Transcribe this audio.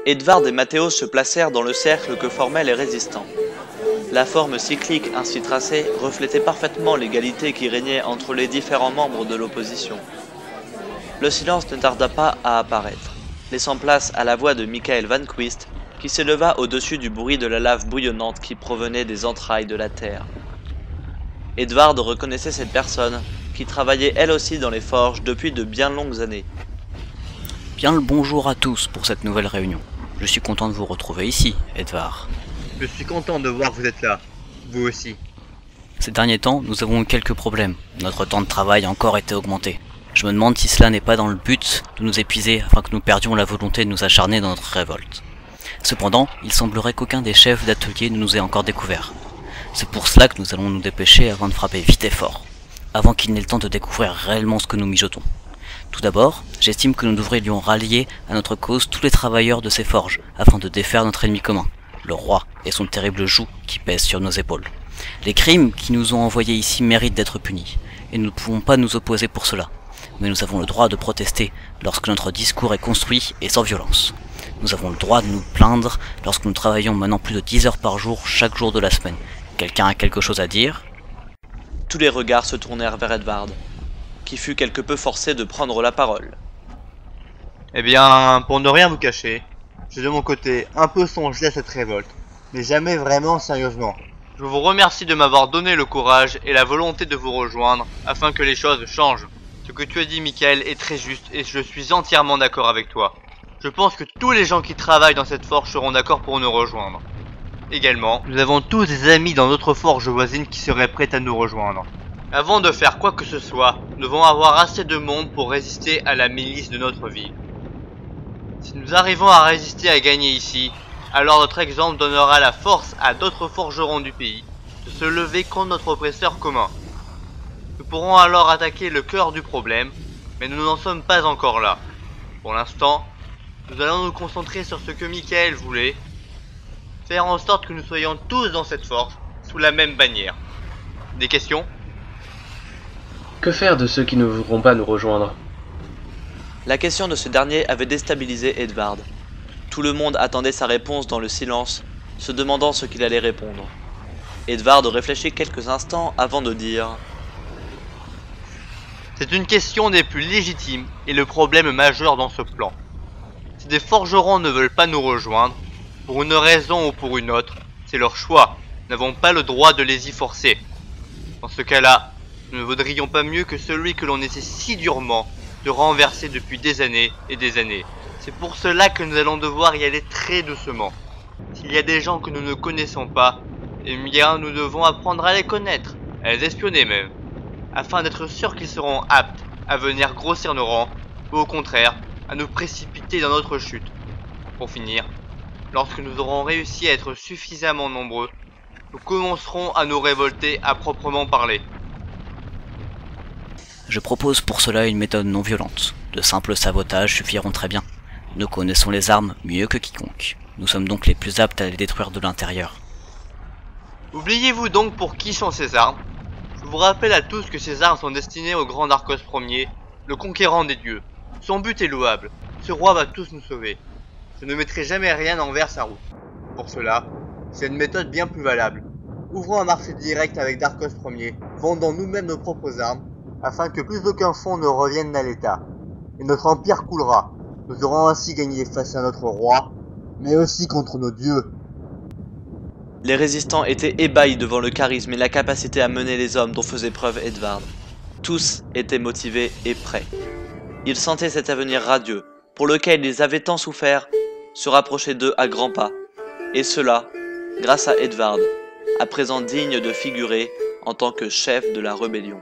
Edvard et Matteo se placèrent dans le cercle que formaient les résistants. La forme cyclique ainsi tracée reflétait parfaitement l'égalité qui régnait entre les différents membres de l'opposition. Le silence ne tarda pas à apparaître, laissant place à la voix de Michael Van Quist, qui s'éleva au-dessus du bruit de la lave bouillonnante qui provenait des entrailles de la terre. Edvard reconnaissait cette personne, qui travaillait elle aussi dans les forges depuis de bien longues années. Bien le bonjour à tous pour cette nouvelle réunion. Je suis content de vous retrouver ici, Edvard. Je suis content de voir que vous êtes là, vous aussi. Ces derniers temps, nous avons eu quelques problèmes. Notre temps de travail a encore été augmenté. Je me demande si cela n'est pas dans le but de nous épuiser afin que nous perdions la volonté de nous acharner dans notre révolte. Cependant, il semblerait qu'aucun des chefs d'atelier ne nous ait encore découvert. C'est pour cela que nous allons nous dépêcher avant de frapper vite et fort, avant qu'il n'ait le temps de découvrir réellement ce que nous mijotons. Tout d'abord, j'estime que nous devrions rallier à notre cause tous les travailleurs de ces forges, afin de défaire notre ennemi commun, le roi et son terrible joug qui pèse sur nos épaules. Les crimes qui nous ont envoyés ici méritent d'être punis, et nous ne pouvons pas nous opposer pour cela. Mais nous avons le droit de protester lorsque notre discours est construit et sans violence. Nous avons le droit de nous plaindre lorsque nous travaillons maintenant plus de 10 heures par jour, chaque jour de la semaine. Quelqu'un a quelque chose à dire ? Tous les regards se tournèrent vers Edvard, qui fut quelque peu forcé de prendre la parole. Eh bien, pour ne rien vous cacher, j'ai de mon côté un peu songé à cette révolte, mais jamais vraiment sérieusement. Je vous remercie de m'avoir donné le courage et la volonté de vous rejoindre afin que les choses changent. Ce que tu as dit, Michael, est très juste et je suis entièrement d'accord avec toi. Je pense que tous les gens qui travaillent dans cette forge seront d'accord pour nous rejoindre. Également, nous avons tous des amis dans d'autres forges voisines qui seraient prêts à nous rejoindre. Avant de faire quoi que ce soit, nous devons avoir assez de monde pour résister à la milice de notre ville. Si nous arrivons à résister à gagner ici, alors notre exemple donnera la force à d'autres forgerons du pays de se lever contre notre oppresseur commun. Nous pourrons alors attaquer le cœur du problème, mais nous n'en sommes pas encore là. Pour l'instant, nous allons nous concentrer sur ce que Michael voulait, faire en sorte que nous soyons tous dans cette forge, sous la même bannière. Des questions ? Que faire de ceux qui ne voudront pas nous rejoindre? La question de ce dernier avait déstabilisé Edvard. Tout le monde attendait sa réponse dans le silence, se demandant ce qu'il allait répondre. Edvard réfléchit quelques instants avant de dire « C'est une question des plus légitimes et le problème majeur dans ce plan. Si des forgerons ne veulent pas nous rejoindre, pour une raison ou pour une autre, c'est leur choix. Nous n'avons pas le droit de les y forcer. Dans ce cas-là, nous ne vaudrions pas mieux que celui que l'on essaie si durement de renverser depuis des années et des années. C'est pour cela que nous allons devoir y aller très doucement. S'il y a des gens que nous ne connaissons pas, eh bien nous devons apprendre à les connaître, à les espionner même, afin d'être sûrs qu'ils seront aptes à venir grossir nos rangs, ou au contraire, à nous précipiter dans notre chute. Pour finir, lorsque nous aurons réussi à être suffisamment nombreux, nous commencerons à nous révolter à proprement parler. Je propose pour cela une méthode non violente. De simples sabotages suffiront très bien. Nous connaissons les armes mieux que quiconque. Nous sommes donc les plus aptes à les détruire de l'intérieur. Oubliez-vous donc pour qui sont ces armes. Je vous rappelle à tous que ces armes sont destinées au grand Darkos Ier, le conquérant des dieux. Son but est louable. Ce roi va tous nous sauver. Je ne mettrai jamais rien envers sa route. Pour cela, c'est une méthode bien plus valable. Ouvrons un marché direct avec Darkos Ier, vendant nous-mêmes nos propres armes, afin que plus aucun fonds ne revienne à l'État. Et notre empire coulera. Nous aurons ainsi gagné face à notre roi, mais aussi contre nos dieux. Les résistants étaient ébahis devant le charisme et la capacité à mener les hommes dont faisait preuve Edvard. Tous étaient motivés et prêts. Ils sentaient cet avenir radieux, pour lequel ils avaient tant souffert, se rapprocher d'eux à grands pas. Et cela, grâce à Edvard, à présent digne de figurer en tant que chef de la rébellion.